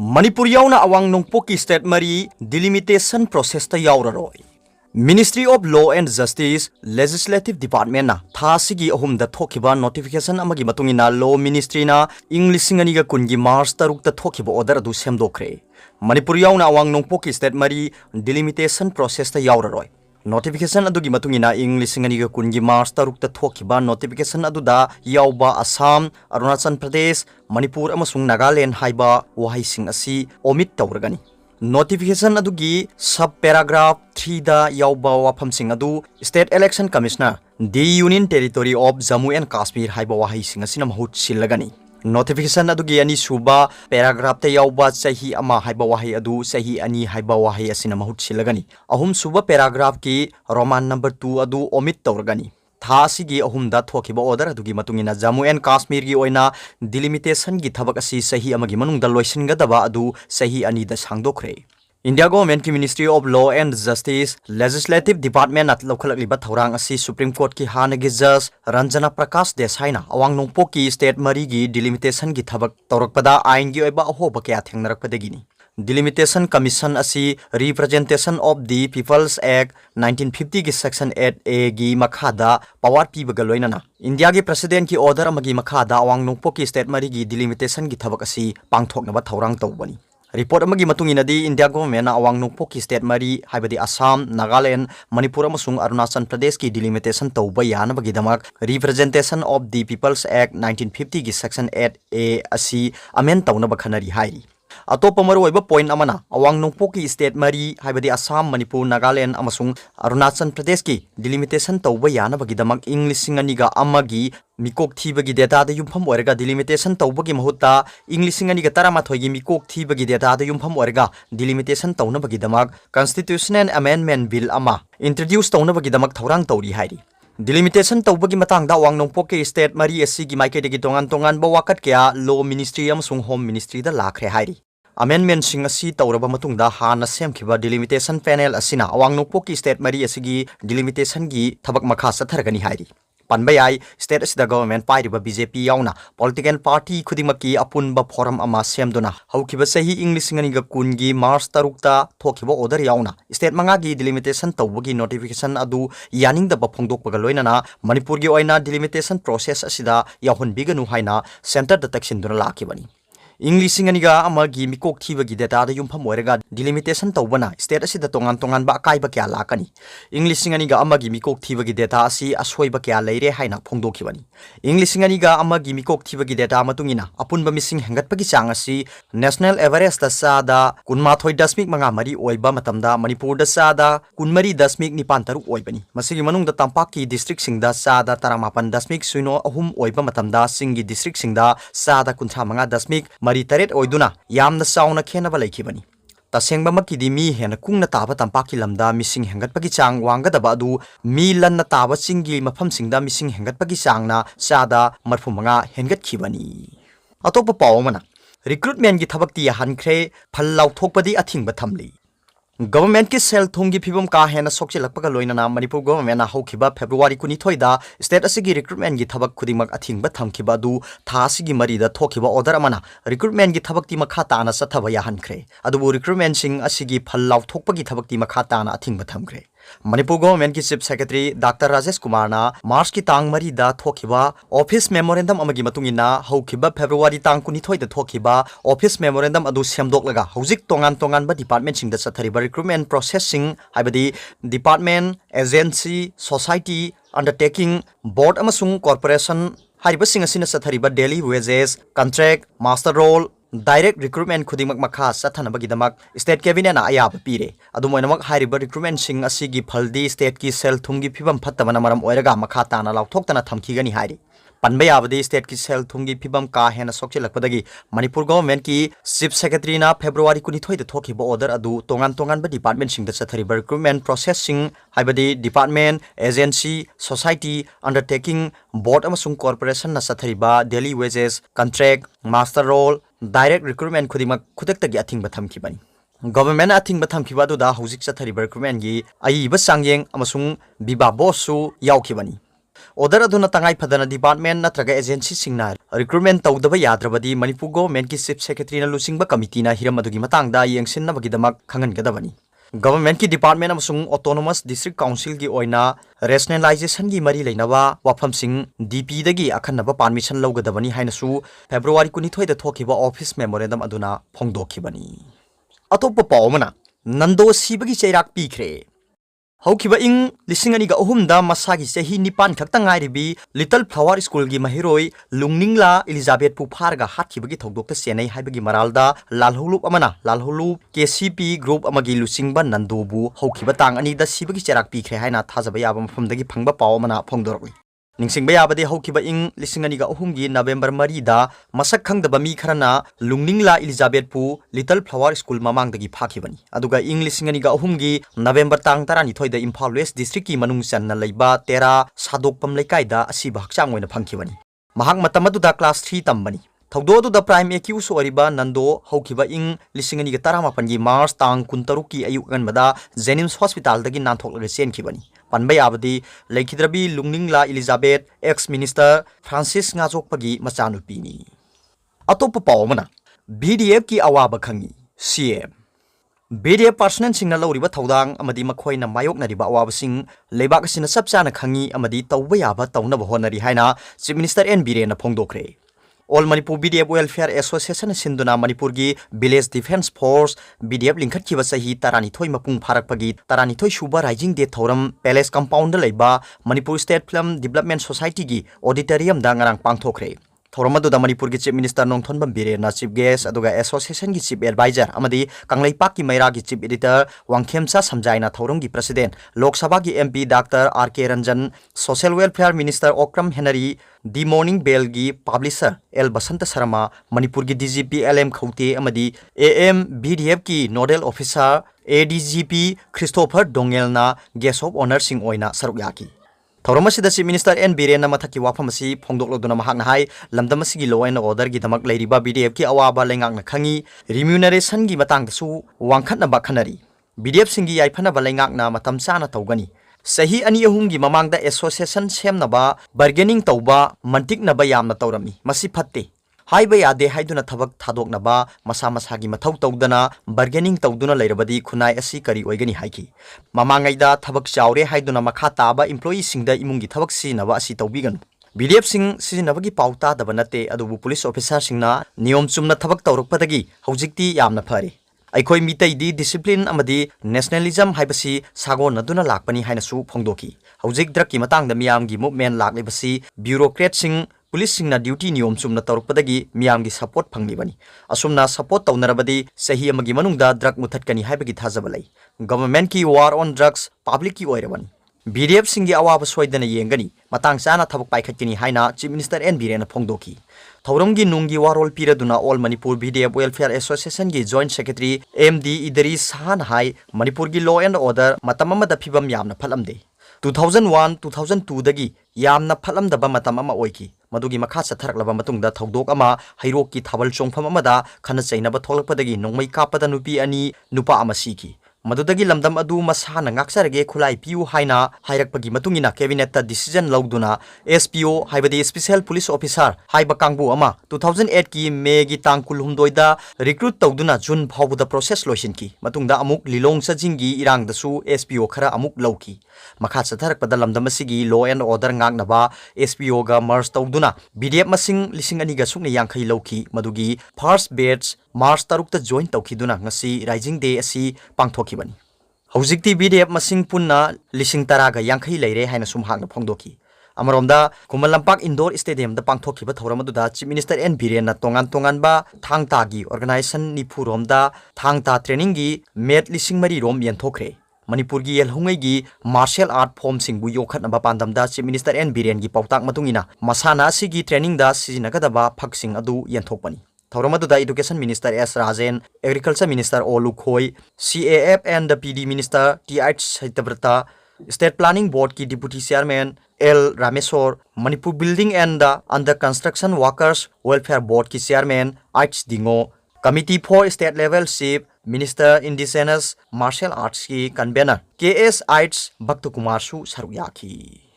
Manipuri yauna awang nongpoki state mari delimitation process ta yauraroi. Ministry of Law and Justice Legislative Department na thasigi ahum da thokiba notification amagi matungina Law Ministry na Englishingani ga kungi March taruk ta thokiba order adu semdokre. Manipuri yauna awang nongpoki state mari delimitation process ta yauraroi. Notification adu gi matungina Englishingani ga kungi March taruk ta thokiba notification adu da yauba Assam, Arunachal Pradesh, Manipur amasung Nagaland haiba wahai sing asi omit tawragani. Notification adugi sub paragraph 3 da yauba wafam sing adu State Election Commissioner the Union Territory of Jammu and Kashmir haiba wahai sing asina mahut silagani. Notification adugi ani suba paragraph ta yauba sahi ama haiba wahai adu sahi ani haiba wahai asina mahut silagani. Ahum suba paragraph ki Roman number 2 adu omit tawragani. Thasigi ahumda thokiba order adugi matungina Jammu and Kashmir gi oina delimitation gi thabak asi sahi amagi manungda loisingadaba adu sahi ani da sangdokre. India Government ki Ministry of Law and Justice Legislative Department at lokalagliba thorang asi Supreme Court ki hanagi Judge Ranjana Prakash Desai na awang nongpo ki state mari gi delimitation gi thabak tawrakpada ain gi oiba ahoba kya thengnarakpadagini. Delimitation Commission asi Representation of the People's Act 1950 ki Section 8A gi makhada power pibaga loinana India gi President ki order amagi makhada awang nongpo ki state mari gi delimitation gi thabak asi pangthoknaba thorang tawbani. Report amagi matungina di India government na awang nongpo ki state mari haibadi Assam, Nagaland, Manipur amasung Arunachal Pradesh ki delimitation tawba yanabagi damak Representation of the People's Act 1950 ki Section 8A asi amend tawnaba khanari hairi. Atopa maruoiba point amana awang nongpo ki state mari haibadi Assam, Manipur, Nagaland amasung Arunachal Pradesh ki delimitation tawba yanabagi damak Englishingani ga amagi mikok thibagi data da yumpham oirga delimitation tawbagi mahutta Englishingani ga taramathoi gi mikok thibagi data da yumpham oirga delimitation tawnabagi damak Constitutional Amendment Bill ama introduce tawnabagi damak thorang tawri hairi. Delimitation tawbagi matangda awang nongpo ki state mari asigi maikadagi tongan ba wakat kya Law Ministry amasung Home Ministry da lakhre hairi. Amendment sing asi tawraba matungda hana semkhiba delimitation panel asina awang nongpo ki state mari asigi delimitation gi thabak makha sathargani hairi. Panbayai state asida government pairiba BJP yauna political party khudimaki apunba forum ama semduna haukiba sahi Englishingani ga kungi March tarukta thokiba order yauna state mangagi delimitation tawbagi notification adu yaningda ba phongdokpaga loinana Manipur gi oina delimitation process asida yahunbiganu haina center da taksinduna lakibani. Englishingani ga amagi mikok thibagi data da yumpham oirega delimitation tawbana state asida tongan ba kaiba kya lakani. Englishingani ga amagi mikok thibagi data asi asoiba kya leire haina phongdokibani. Englishingani ga amagi mikok thibagi data matungina apunba mising hengatpagi chang asi national average da sada kunmathoi dasmik manga mari oiba matamda Manipur da sada kunmari dasmik nipan taruk oibani. Masigi manungda tampaki district singda sada taramapan dasmik suino ahum oiba matamda singi district singda sada kuntha manga dasmik mari taret oiduna yamna sauna khenaba laikibani. Tasengba makidi mi hena kungna taba tampaki lamda mising hengatpagi chang wangadaba adu mi lanna taba singi mafam singda mising hengatpagi chang na sada marfumanga hengatkibani. Atopa pao mana recruitment gi thabakti hankre phallau thokpadi athingba thamli. Government ki sel thungi phibam ka hena sokchilakpaga loinana Manipur government na haukiba February 22 da state asigi recruitment gi thabak khudimak athingba thamkiba du tha asigi mari da thokiba order amana recruitment gi thabakti makha ta na sathaba ya hankre adubu recruitment sing asigi phallau thokpagi thabakti makha ta na athingba thamkre. Manipur government ki chief secretary Dr. Rajesh Kumar na March ki tang mari da thokiba office memorandum amagi matungina haukiba February tang 22 da thokiba office memorandum adu semdoklaga hojik tongan ba department sing da sathariba recruitment processing haibadi department agency society undertaking board amasung corporation hariba sing asina sathariba daily wages contract master role direct recruitment khudimak makha sathanabagi damak state cabinet na ayab pire adumoinamak hariba recruitment sing asigi phaldi state ki sel thumgi phibam phattabana maram oiraga makha tana lauthoktana thamkhigani hairi. Panbayabadi state ki sel thungi phibam ka hena sokchilakpadagi Manipur government ki chief secretary na February 22 da thokiba order adu tongan ba department sing da sathariba recruitment processing haibadi department agency society undertaking board amasung corporation na sathariba daily wages contract master role direct recruitment khudimak khudaktagi athingba thamkibani. Government athingba thamkiba du da hojik sathariba recruitment gi aiba sangyeng amasung biba boss su yaukibani. order aduna tangai phadana department natraga agency singna recruitment tawdaba yadrabadi Manipur government ki chief secretary na lusingba committee na hiram adugi matangda yengsinna bagidamak khangan gadabani government ki department amasung autonomous district council ki oina rationalization gi mari leinaba wafam sing DP dagi akhanaba permission lawgadabani hainasu February 22 da thokiba office memorandum aduna phongdokhibani atoppa pawmana nando sibagi chairak pikre Haukiba ing lisinganiga ohumda masagi sehi nipan khakta ribi Little Flower School gi mahiroi lungningla Elizabeth pu pharga hatkibagi thogdokta senai haibagi maralda lalhulup amana lalhulup KCP group amagi lusingba nandobu haukiba tang ani da sibagi cherak pikre haina thajaba yaba mafamdagi phangba paw amana phongdoroi ningsingba yabadi haukiba ing lisinganiga ohumgi November 3 da masak khangdaba mi kharana lungningla Elizabeth pu Little Flower School mamangdagi phakibani aduga ing lisinganiga ohumgi November tang 12 da Imphal West district ki manung channa leiba Tera Sadokpam leikaida asiba hakchang oina phangkibani mahak matamadu da class 3 tambani thogdo du da prime accused oriba nando haukiba ing lisingani ga 18 gi March tang 13 ki ayuk ganbada Jenims Hospital dagi nanthok laga senkibani panba yabadi leikidrabi lungningla Elizabeth ex minister Francis ngajokpagi machanupini atop pawmana BDF ki awaba khangi CM BDF personnel singna lawriba thaudang amadi makhoina mayoknariba awabasing leibak asina sapchana khangi amadi tawba yaba tawnaba honari haina Chief Minister N Biren na phongdokre All Manipur BDF Welfare Association Sinduna Manipur gi Village Defense Force BDF lingkhat kiba sahi tarani thoi mapung pharak pagi tarani thoi shuba rising day thoram Palace Compound leiba Manipur State Film Development Society gi auditorium da ngarang pangthokre Thoramadu da Manipur gi Chief Minister Nongthonbam Birena Chief Guest aduga Association gi Chief Advisor amadi Kanglei Pak ki Maira gi Chief Editor Wangkhemsa Samjaina Thoram gi President Lok Sabha gi MP Dr. R.K. Ranjan Social Welfare Minister Okram Henry The Morning Bell gi Publisher L. Basanta Sharma Manipur gi DGP LM Khouti amadi AM BDF ki Nodal Officer ADGP Christopher Dongelna Guest of Honor sing oina saruk yaki Thauramasi da Chief Minister N Biren na mathaki wafamasi phongdokloduna mahakna hai lamdamasi gi law and order gi damak leiriba BDF ki awaba lengak na khangi remuneration gi matang da su wangkhatna ba khanari BDF singi yaifana ba lengak na matam chana tawgani sahi ani ahum gi mamangda association semnaba bargaining tawba mantikna ba yamna tawrami masi phatte Haiba yade haiduna thabak thadoknaba masa masagi mathau tawdana bargaining tawduna leirabadi khunai asi kari oigani haiki mamangaida thabak chawre haiduna makha taba employee singda imungi thabak sinaba asi tawbigan BDF sing sizinabagi pauta daba nate adubu police officer singna niyom chumna thabak tawrokpadagi hojikti yamna phare Aikoi mitai di discipline amadi nationalism haibasi sago naduna lakpani haina su phongdoki hojik drak ki matang da miyam gi movement laklibasi bureaucrat sing Police singna duty niyom chumna tawrukpadagi miyam gi support phanglibani asumna support tawnarabadi sahi amagi manungda drug muthatkani haibagi thajabalai government ki war on drugs public ki oirabani BDF singi awaba soidana yengani matang chana thabak paikhatkani haina Chief Minister N Biren phongdoki Thauramgi nungi warol piraduna All Manipur BDF Welfare Association gi Joint Secretary MD Idris Han hai Manipur gi law and order matamama da phibam yamna phalamde 2001-2002 dagi yamna phalamdaba matam ama oiki madugi makha satharak matungda thaudok ama hairok ki thabal chongpham amada khana chainaba tholakpadagi nongmai kapada nupi ani nupa ama siki madudagi lamdam adu masana ngaksarage khulai piu haina hairakpagi matungina cabinet ta decision lawduna SPO haibadi special police officer haiba kangbu ama 2008 ki May gi tang kulhumdoi da recruit tawduna June phawbuda process loisinki matungda amuk lilong sajingi irang dasu SPO khara amuk lawki makha satharakpada lamdam asigi law and order ngangnaba SPO ga merge tawduna BDF masing lising ani ga sukna yangkhai lawki madugi first batch March tarukta join tawkhiduna ngasi rising day asi pangthokibani hojikti BDF masing punna lising taraga yangkhai leire haina sumhakna phongdoki amaromda Kumalampak Indoor Stadium da pangthokiba thoramaduda Chief Minister N Biren na tongan ba thangta gi organization ni phuromda thangta training gi met lising mari rom yenthokre Manipur gi yelhungai gi martial art form singbu yokhatnaba pandamda Chief Minister N Biren gi pautak matungina masana sigi training da sijinagadaba phaksing adu yenthokpani Thauramadu Education Minister S. Rajen, Agriculture Minister O. Lukhoi, CAF and the PD Minister T.H. Saitabrata, State Planning Board ki Deputy Chairman L. Rameswar, Manipur Building and the Under Construction Workers Welfare Board ki Chairman H. Dingo, Committee for State Level Chief Minister Indigenous Martial Arts ki Convener K.S. H. Bhaktakumar Su Saruyaki.